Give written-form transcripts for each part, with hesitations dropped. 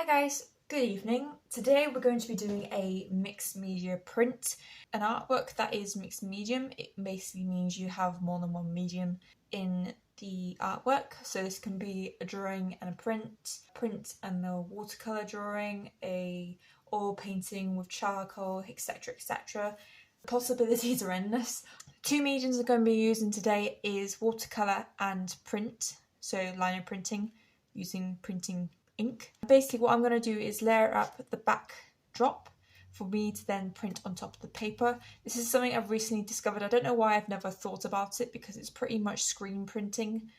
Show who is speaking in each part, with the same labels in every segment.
Speaker 1: Hi guys, good evening. Today we're going to be doing a mixed media print, an artwork that is mixed medium. It basically means you have more than one medium in the artwork. So this can be a drawing and a print and a watercolour drawing, a oil painting with charcoal, etc, etc. The possibilities are endless. Two mediums I'm going to be using today is watercolour and print, so lino printing using printing ink. Basically what I'm going to do is layer up the backdrop for me to then print on top of the paper. This is something I've recently discovered. I don't know why I've never thought about it, because it's pretty much screen printing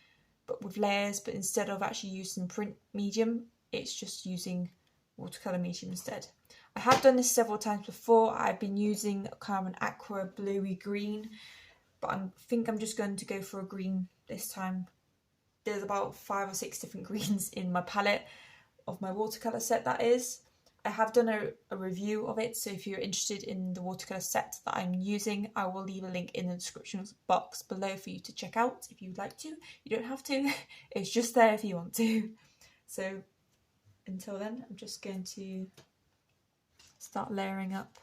Speaker 1: but with layers, but instead of actually using print medium, it's just using watercolour medium instead. I have done this several times before. I've been using kind of an aqua bluey green, but I think I'm just going to go for a green this time. There's about 5 or 6 different greens in my palette of my watercolour set, that is. I have done a review of it, so if you're interested in the watercolour set that I'm using, I will leave a link in the description box below for you to check out if you'd like to. You don't have to, it's just there if you want to. So until then, I'm just going to start layering up.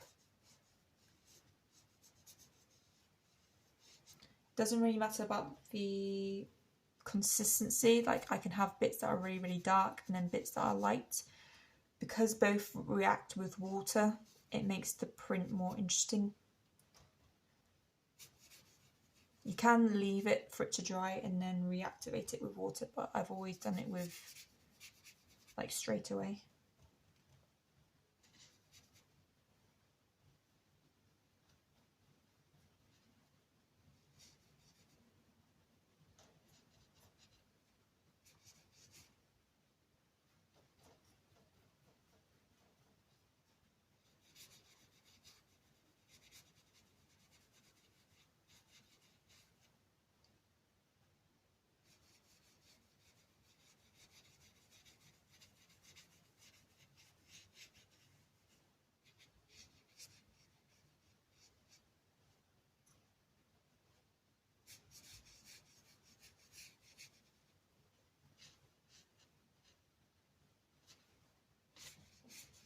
Speaker 1: Doesn't really matter about the consistency, like I can have bits that are really, really dark and then bits that are light. Because both react with water, it makes the print more interesting. You can leave it for it to dry and then reactivate it with water, but I've always done it with like straight away.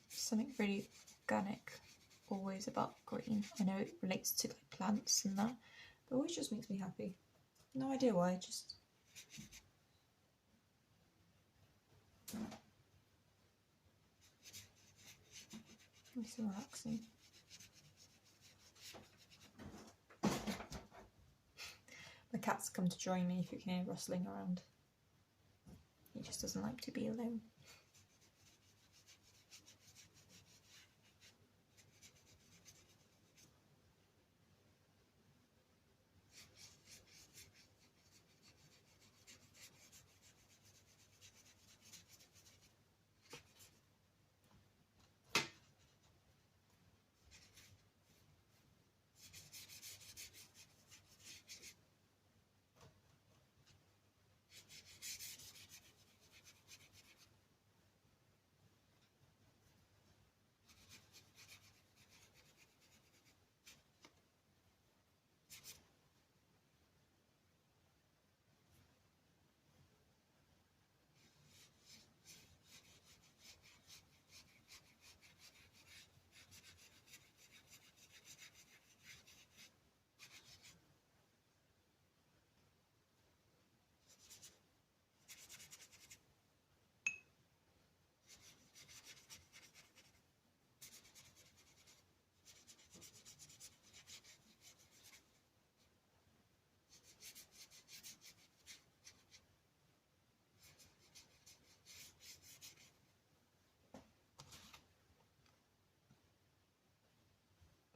Speaker 1: Something really organic, always about green. I know it relates to like plants and that, but it always just makes me happy. No idea why, just... It's so relaxing. My cat's come to join me if you can hear rustling around. He just doesn't like to be alone.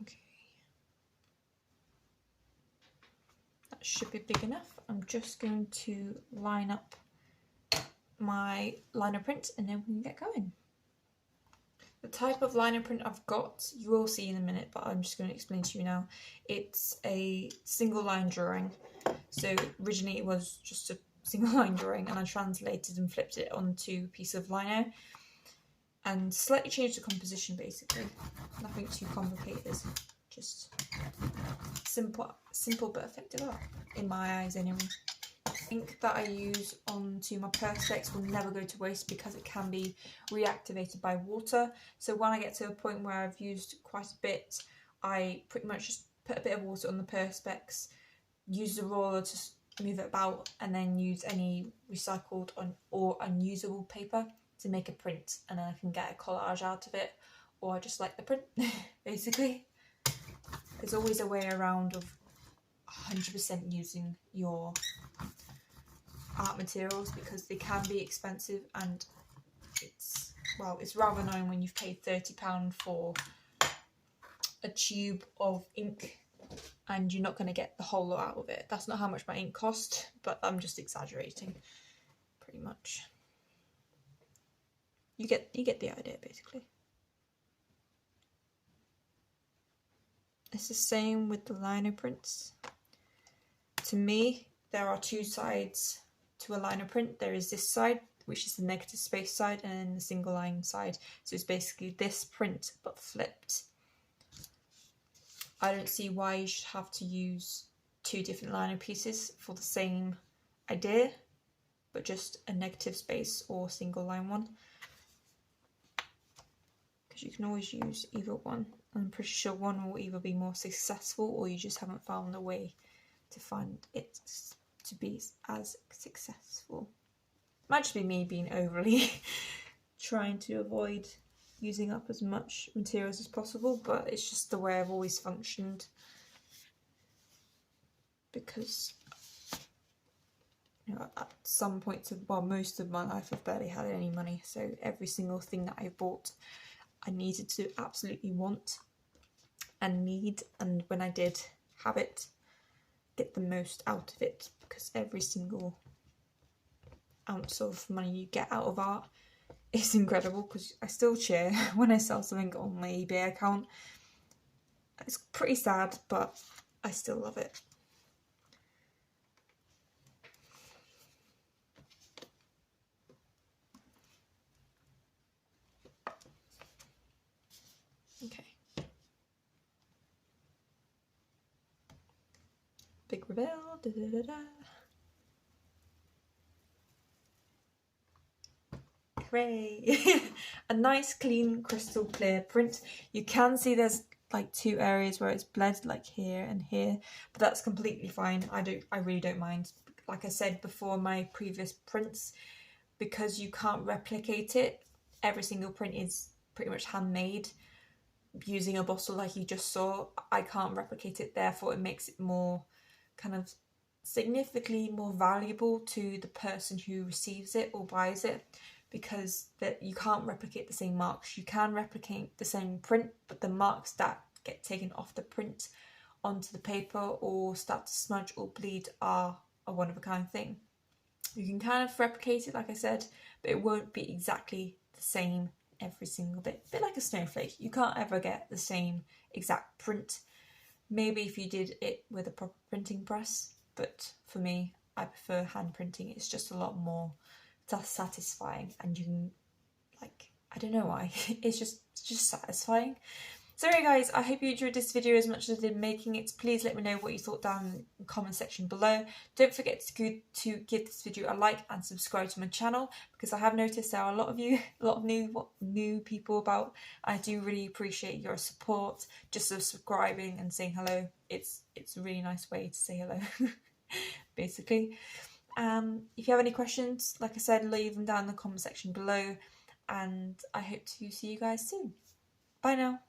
Speaker 1: Okay, that should be big enough. I'm just going to line up my liner print and then we can get going. The type of liner print I've got, you will see in a minute, but I'm just going to explain to you now. It's a single line drawing. So originally it was just a single line drawing, and I translated and flipped it onto a piece of lino and slightly changed the composition basically. Nothing too complicated, just simple but effective art, in my eyes anyway. ink that I use onto my Perspex will never go to waste because it can be reactivated by water. So when I get to a point where I've used quite a bit, I pretty much just put a bit of water on the Perspex, use the roller to move it about, and then use any recycled or unusable paper to make a print, and then I can get a collage out of it, or I just like the print. Basically, there's always a way around of 100% using your art materials because they can be expensive, and it's rather annoying when you've paid £30 for a tube of ink and you're not going to get the whole lot out of it. That's not how much my ink cost, but I'm just exaggerating pretty much. You get the idea, basically. It's the same with the lino prints. To me, there are two sides to a lino print. There is this side, which is the negative space side, and then the single line side. So it's basically this print, but flipped. I don't see why you should have to use two different lino pieces for the same idea, but just a negative space or single line one. Because you can always use either one. I'm pretty sure one will either be more successful or you just haven't found a way to find it to be as successful. Might just be me being overly trying to avoid using up as much materials as possible, but it's just the way I've always functioned, because you know, at some points of, well, most of my life I've barely had any money, so every single thing that I bought I needed to absolutely want and need, and when I did have it, get the most out of it, because every single ounce of money you get out of art is incredible, because I still cheer when I sell something on my eBay account. It's pretty sad, but I still love it. Okay. Big reveal. Da, da, da, da. Hooray! A nice, clean, crystal clear print. You can see there's like two areas where it's bled, like here and here, but that's completely fine. I really don't mind. Like I said before, my previous prints, because you can't replicate it, every single print is pretty much handmade using a bottle like you just saw. I can't replicate it, therefore it makes it more kind of significantly more valuable to the person who receives it or buys it, because that you can't replicate the same marks. You can replicate the same print, but the marks that get taken off the print onto the paper or start to smudge or bleed are a one-of-a-kind thing. You can kind of replicate it, like I said, but it won't be exactly the same every single bit. A bit like a snowflake. You can't ever get the same exact print. Maybe if you did it with a proper printing press, but for me, I prefer hand printing. It's just a lot more satisfying, and you can, like, I don't know why, it's just satisfying. So anyway guys, I hope you enjoyed this video as much as I did making it. Please let me know what you thought down in the comment section below. Don't forget to give this video a like and subscribe to my channel, because I have noticed there are a lot of new people about. I do really appreciate your support, just subscribing and saying hello. It's a really nice way to say hello. Basically. If you have any questions, like I said, leave them down in the comment section below, and I hope to see you guys soon. Bye now.